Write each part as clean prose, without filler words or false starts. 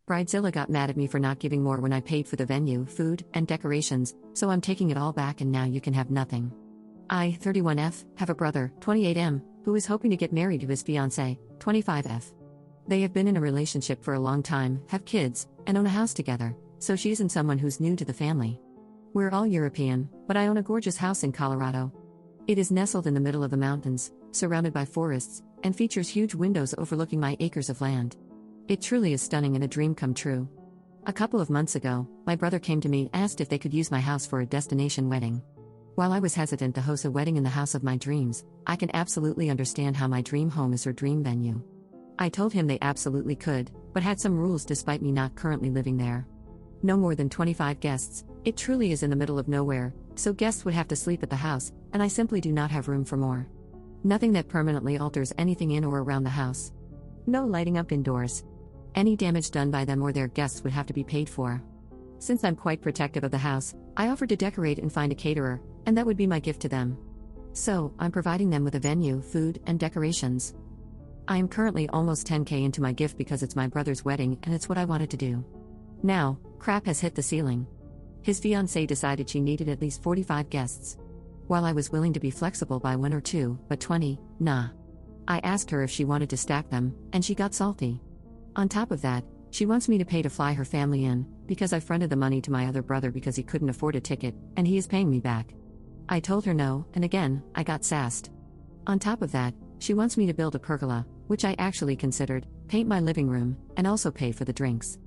Bridezilla got mad at me for not giving more when I paid for the venue, food, and decorations, so I'm taking it all back and now you can have nothing. I, 31F, have a brother, 28M, who is hoping to get married to his fiancée, 25F. They have been in a relationship for a long time, have kids, and own a house together, so she isn't someone who's new to the family. We're all European, but I own a gorgeous house in Colorado. It is nestled in the middle of the mountains, surrounded by forests, and features huge windows overlooking my acres of land. It truly is stunning and a dream come true. A couple of months ago, my brother came to me and asked if they could use my house for a destination wedding. While I was hesitant to host a wedding in the house of my dreams, I can absolutely understand how my dream home is her dream venue. I told him they absolutely could, but had some rules despite me not currently living there. No more than 25 guests, it truly is in the middle of nowhere, so guests would have to sleep at the house, and I simply do not have room for more. Nothing that permanently alters anything in or around the house. No lighting up indoors. Any damage done by them or their guests would have to be paid for. Since I'm quite protective of the house, I offered to decorate and find a caterer, and that would be my gift to them. So, I'm providing them with a venue, food, and decorations. I am currently almost 10K into my gift because it's my brother's wedding and it's what I wanted to do. Now, crap has hit the ceiling. His fiancée decided she needed at least 45 guests. While I was willing to be flexible by 1 or 2, but 20, nah. I asked her if she wanted to stack them, and she got salty. On top of that, she wants me to pay to fly her family in, because I fronted the money to my other brother because he couldn't afford a ticket, and he is paying me back. I told her no, and again, I got sassed. On top of that, she wants me to build a pergola, which I actually considered, paint my living room, and also pay for the drinks.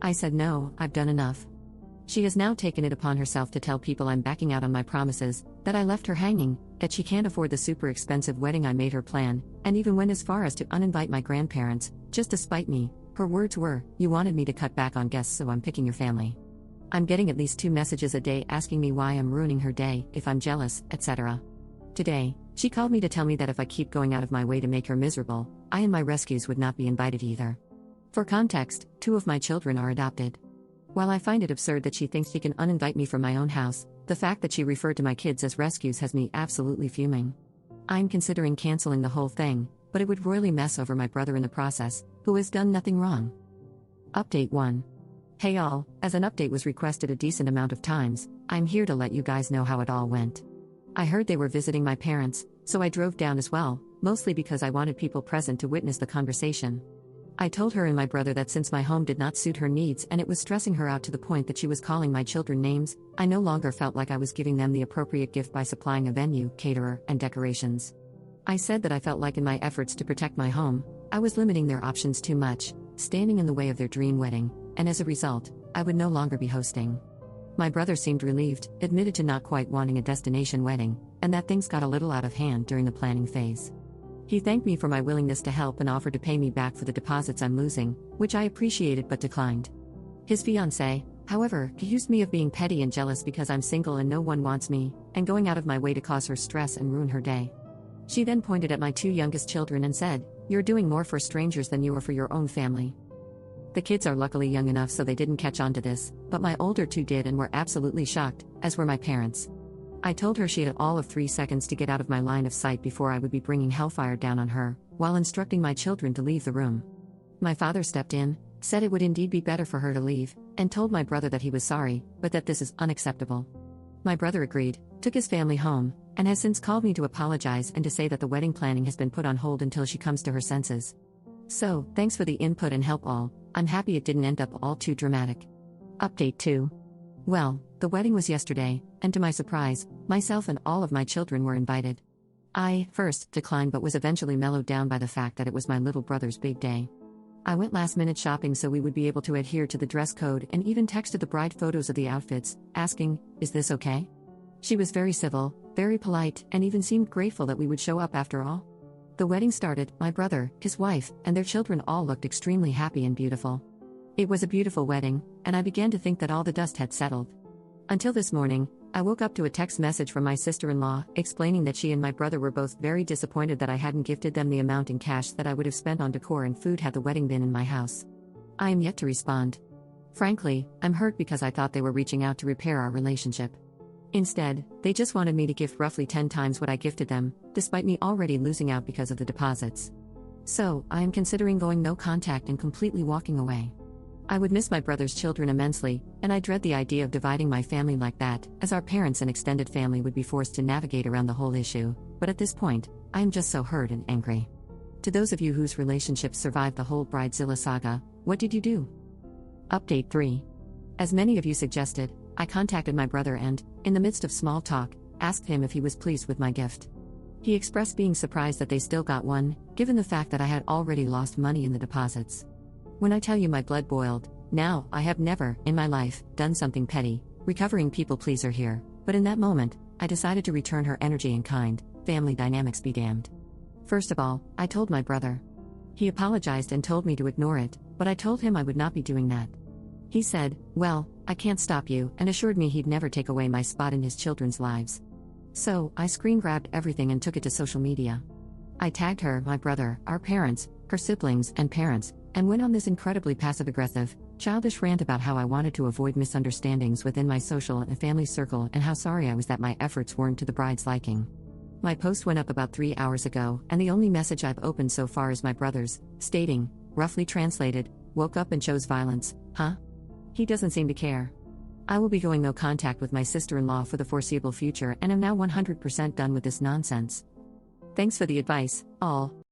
I said no, I've done enough. She has now taken it upon herself to tell people I'm backing out on my promises, that I left her hanging, that she can't afford the super expensive wedding I made her plan, and even went as far as to uninvite my grandparents, just to spite me. Her words were, "You wanted me to cut back on guests, so I'm picking your family." I'm getting at least 2 messages a day asking me why I'm ruining her day, if I'm jealous, etc. Today, she called me to tell me that if I keep going out of my way to make her miserable, I and my rescues would not be invited either. For context, 2 of my children are adopted. While I find it absurd that she thinks she can uninvite me from my own house, the fact that she referred to my kids as rescues has me absolutely fuming. I'm considering canceling the whole thing, but it would royally mess over my brother in the process, who has done nothing wrong. Update 1. Hey all, as an update was requested a decent amount of times, I'm here to let you guys know how it all went. I heard they were visiting my parents, so I drove down as well, mostly because I wanted people present to witness the conversation. I told her and my brother that since my home did not suit her needs and it was stressing her out to the point that she was calling my children names, I no longer felt like I was giving them the appropriate gift by supplying a venue, caterer, and decorations. I said that I felt like in my efforts to protect my home, I was limiting their options too much, standing in the way of their dream wedding, and as a result, I would no longer be hosting. My brother seemed relieved, admitted to not quite wanting a destination wedding, and that things got a little out of hand during the planning phase. He thanked me for my willingness to help and offered to pay me back for the deposits I'm losing, which I appreciated but declined. His fiancée, however, accused me of being petty and jealous because I'm single and no one wants me, and going out of my way to cause her stress and ruin her day. She then pointed at my 2 youngest children and said, "You're doing more for strangers than you are for your own family." The kids are luckily young enough so they didn't catch on to this, but my older 2 did and were absolutely shocked, as were my parents. I told her she had all of 3 seconds to get out of my line of sight before I would be bringing hellfire down on her, while instructing my children to leave the room. My father stepped in, said it would indeed be better for her to leave, and told my brother that he was sorry, but that this is unacceptable. My brother agreed, took his family home, and has since called me to apologize and to say that the wedding planning has been put on hold until she comes to her senses. So, thanks for the input and help all, I'm happy it didn't end up all too dramatic. Update 2. Well, the wedding was yesterday, and to my surprise, myself and all of my children were invited. I, first, declined but was eventually mellowed down by the fact that it was my little brother's big day. I went last-minute shopping so we would be able to adhere to the dress code and even texted the bride photos of the outfits, asking, "Is this okay?" She was very civil, very polite, and even seemed grateful that we would show up after all. The wedding started, my brother, his wife, and their children all looked extremely happy and beautiful. It was a beautiful wedding, and I began to think that all the dust had settled. Until this morning, I woke up to a text message from my sister-in-law, explaining that she and my brother were both very disappointed that I hadn't gifted them the amount in cash that I would have spent on decor and food had the wedding been in my house. I am yet to respond. Frankly, I'm hurt because I thought they were reaching out to repair our relationship. Instead, they just wanted me to gift roughly 10 times what I gifted them, despite me already losing out because of the deposits. So, I am considering going no contact and completely walking away. I would miss my brother's children immensely, and I dread the idea of dividing my family like that, as our parents and extended family would be forced to navigate around the whole issue, but at this point, I am just so hurt and angry. To those of you whose relationships survived the whole Bridezilla saga, what did you do? Update 3. As many of you suggested, I contacted my brother and, in the midst of small talk, asked him if he was pleased with my gift. He expressed being surprised that they still got one, given the fact that I had already lost money in the deposits. When I tell you my blood boiled, now, I have never, in my life, done something petty, recovering people pleaser here, but in that moment, I decided to return her energy in kind, family dynamics be damned. First of all, I told my brother. He apologized and told me to ignore it, but I told him I would not be doing that. He said, "Well, I can't stop you," and assured me he'd never take away my spot in his children's lives. So, I screen grabbed everything and took it to social media. I tagged her, my brother, our parents, her siblings, and parents, and went on this incredibly passive-aggressive, childish rant about how I wanted to avoid misunderstandings within my social and family circle and how sorry I was that my efforts weren't to the bride's liking. My post went up about 3 hours ago, and the only message I've opened so far is my brother's, stating, roughly translated, "Woke up and chose violence, huh?" He doesn't seem to care. I will be going no contact with my sister-in-law for the foreseeable future and am now 100% done with this nonsense. Thanks for the advice, all.